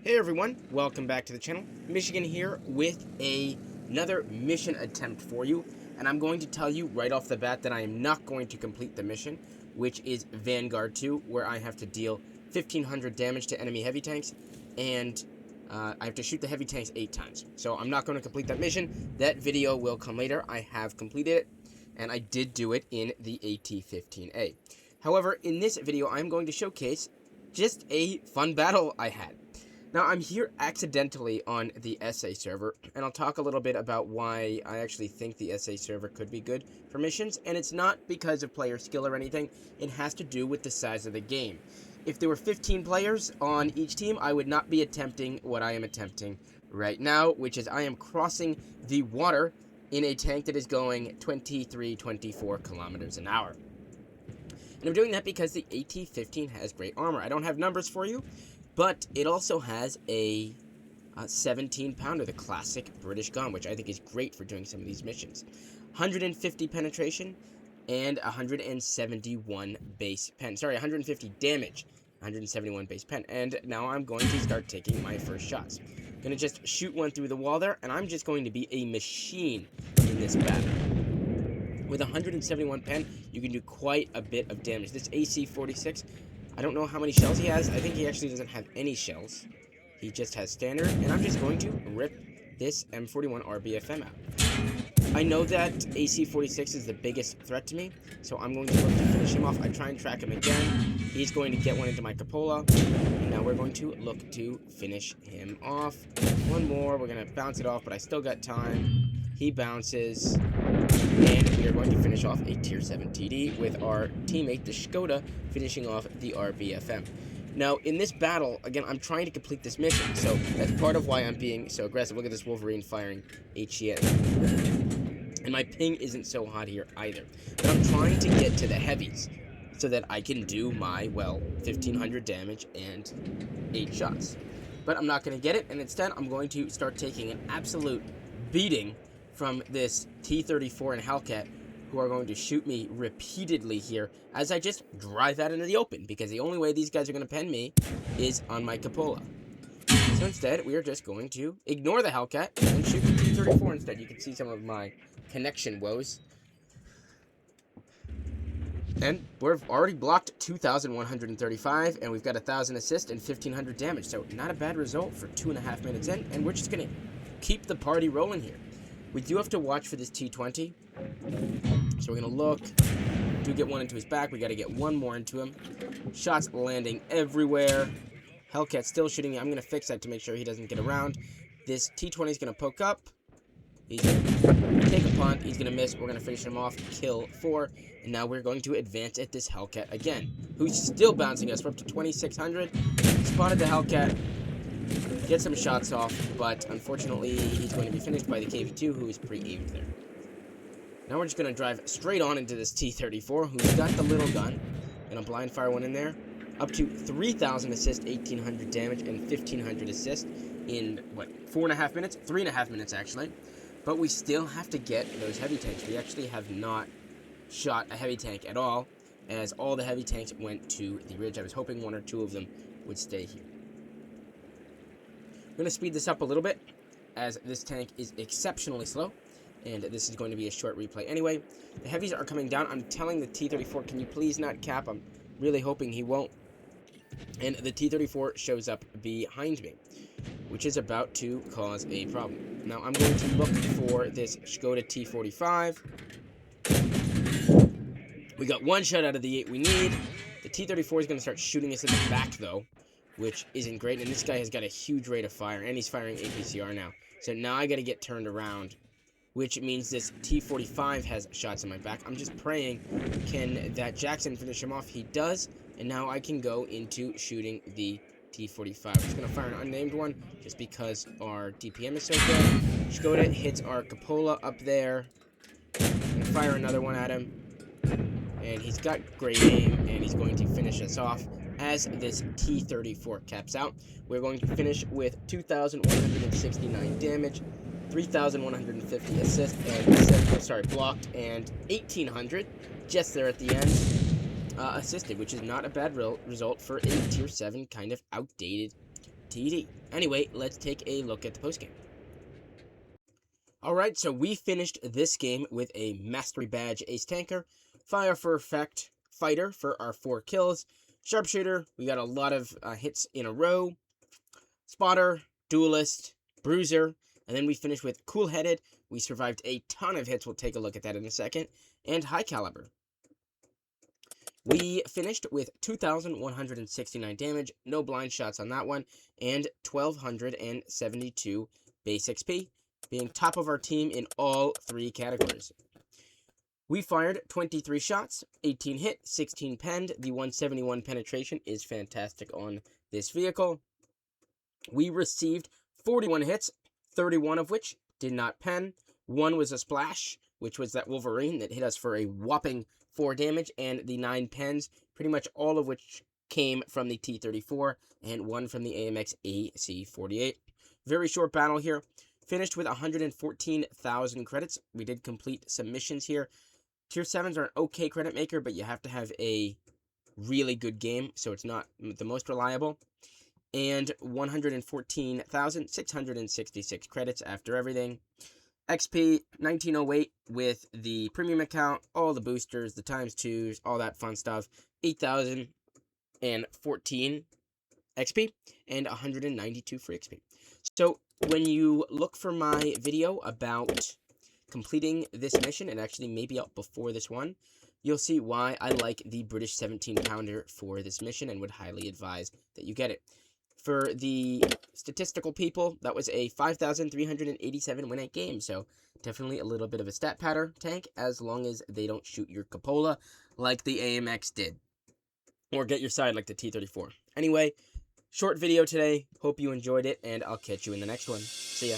Hey everyone, welcome back to the channel. Michigan here with another mission attempt for you, and I'm going to tell you right off the bat that I am not going to complete the mission, which is Vanguard 2, where I have to deal 1,500 damage to enemy heavy tanks, and I have to shoot the heavy tanks 8 times. So I'm not going to complete that mission. That video will come later. I have completed it, and I did do it in the AT-15A. However, in this video, I'm going to showcase just a fun battle I had. Now, I'm here accidentally on the SA server, and I'll talk a little bit about why I actually think the SA server could be good for missions, and it's not because of player skill or anything. It has to do with the size of the game. If there were 15 players on each team, I would not be attempting what I am attempting right now, which is I am crossing the water in a tank that is going 23, 24 kilometers an hour. And I'm doing that because the AT-15 has great armor. I don't have numbers for you, but it also has a 17-pounder, the classic British gun, which I think is great for doing some of these missions. 150 penetration and 171 base pen. Sorry, 150 damage, 171 base pen. And now I'm going to start taking my first shots. I'm going to just shoot one through the wall there, and I'm just going to be a machine in this battle. With 171 pen, you can do quite a bit of damage. This AC-46, I don't know how many shells he has. I think he actually doesn't have any shells. He just has standard, and I'm just going to rip this M41 RBFM out. I know that AC-46 is the biggest threat to me, so I'm going to look to finish him off. I try and track him again. He's going to get one into my cupola, and now we're going to look to finish him off. One more. We're going to bounce it off, but I still got time. He bounces, and we are going to finish off a Tier 7 TD with our teammate, the Skoda, finishing off the RBFM. Now, in this battle, again, I'm trying to complete this mission, so that's part of why I'm being so aggressive. Look at this Wolverine firing HE. And my ping isn't so hot here either. But I'm trying to get to the heavies so that I can do my, well, 1,500 damage and 8 shots. But I'm not going to get it, and instead I'm going to start taking an absolute beating from this T-34 and Hellcat, who are going to shoot me repeatedly here as I just drive out into the open, because the only way these guys are going to pen me is on my cupola. So instead, we are just going to ignore the Hellcat and shoot the T-34 instead. You can see some of my connection woes. And we've already blocked 2,135, and we've got 1,000 assist and 1,500 damage. So not a bad result for 2.5 minutes in, and we're just going to keep the party rolling here. We do have to watch for this T-20. So we're going to look. Do get one into his back. We got to get one more into him. Shots landing everywhere. Hellcat's still shooting me. I'm going to fix that to make sure he doesn't get around. This T-20 is going to poke up. He's going to take a punt. He's going to miss. We're going to finish him off. Kill 4. And now we're going to advance at this Hellcat again, who's still bouncing us. We're up to 2,600. Spotted the Hellcat. Get some shots off, but unfortunately, he's going to be finished by the KV-2, who is pre-aimed there. Now we're just going to drive straight on into this T-34, who's got the little gun. Gonna blind fire one in there. Up to 3,000 assist, 1,800 damage, and 1,500 assist in, what, 4.5 minutes? 3.5 minutes, actually. But we still have to get those heavy tanks. We actually have not shot a heavy tank at all, as all the heavy tanks went to the ridge. I was hoping 1 or 2 of them would stay here. I'm going to speed this up a little bit, as this tank is exceptionally slow, and this is going to be a short replay. Anyway, the heavies are coming down. I'm telling the T-34, can you please not cap? I'm really hoping he won't. And the T-34 shows up behind me, which is about to cause a problem. Now, I'm going to look for this Skoda T-45. We got 1 shot out of the 8 we need. The T-34 is going to start shooting us in the back, though, which isn't great, and this guy has got a huge rate of fire, and he's firing APCR now. So now I gotta get turned around, which means this T-45 has shots in my back. I'm just praying, can that Jackson finish him off? He does, and now I can go into shooting the T-45. I'm just gonna fire an unnamed one, just because our DPM is so good. Skoda hits our cupola up there. I'm gonna fire another one at him, and he's got great aim, and he's going to finish us off. As this T-34 caps out, we're going to finish with 2,169 damage, 3,150 assist, and blocked, and 1,800 just there at the end assisted, which is not a bad result for a Tier 7 kind of outdated TD. Anyway, let's take a look at the postgame. Alright, so we finished this game with a Mastery Badge Ace Tanker, Fire for Effect Fighter for our 4 kills, Sharpshooter, we got a lot of hits in a row, Spotter, Duelist, Bruiser, and then we finished with Cool Headed. We survived a ton of hits, we'll take a look at that in a second, and High Caliber. We finished with 2,169 damage, no blind shots on that one, and 1,272 base XP, being top of our team in all 3 categories. We fired 23 shots, 18 hit, 16 penned. The 171 penetration is fantastic on this vehicle. We received 41 hits, 31 of which did not pen. 1 was a splash, which was that Wolverine that hit us for a whopping 4 damage, and the 9 pens, pretty much all of which came from the T-34, and 1 from the AMX AC-48. Very short battle here. Finished with 114,000 credits. We did complete some missions here. Tier 7s are an okay credit maker, but you have to have a really good game, so it's not the most reliable. And 114,666 credits after everything. XP 1908 with the premium account, all the boosters, the times 2s, all that fun stuff. 8,014 XP and 192 free XP. So when you look for my video about completing this mission, and actually maybe out before this one, you'll see why I like the British 17-pounder for this mission and would highly advise that you get it. For the statistical people, that was a 5,387 win-rate game, so definitely a little bit of a stat patter tank, as long as they don't shoot your cupola like the AMX did, or get your side like the T-34. Anyway, short video today, hope you enjoyed it, and I'll catch you in the next one. See ya.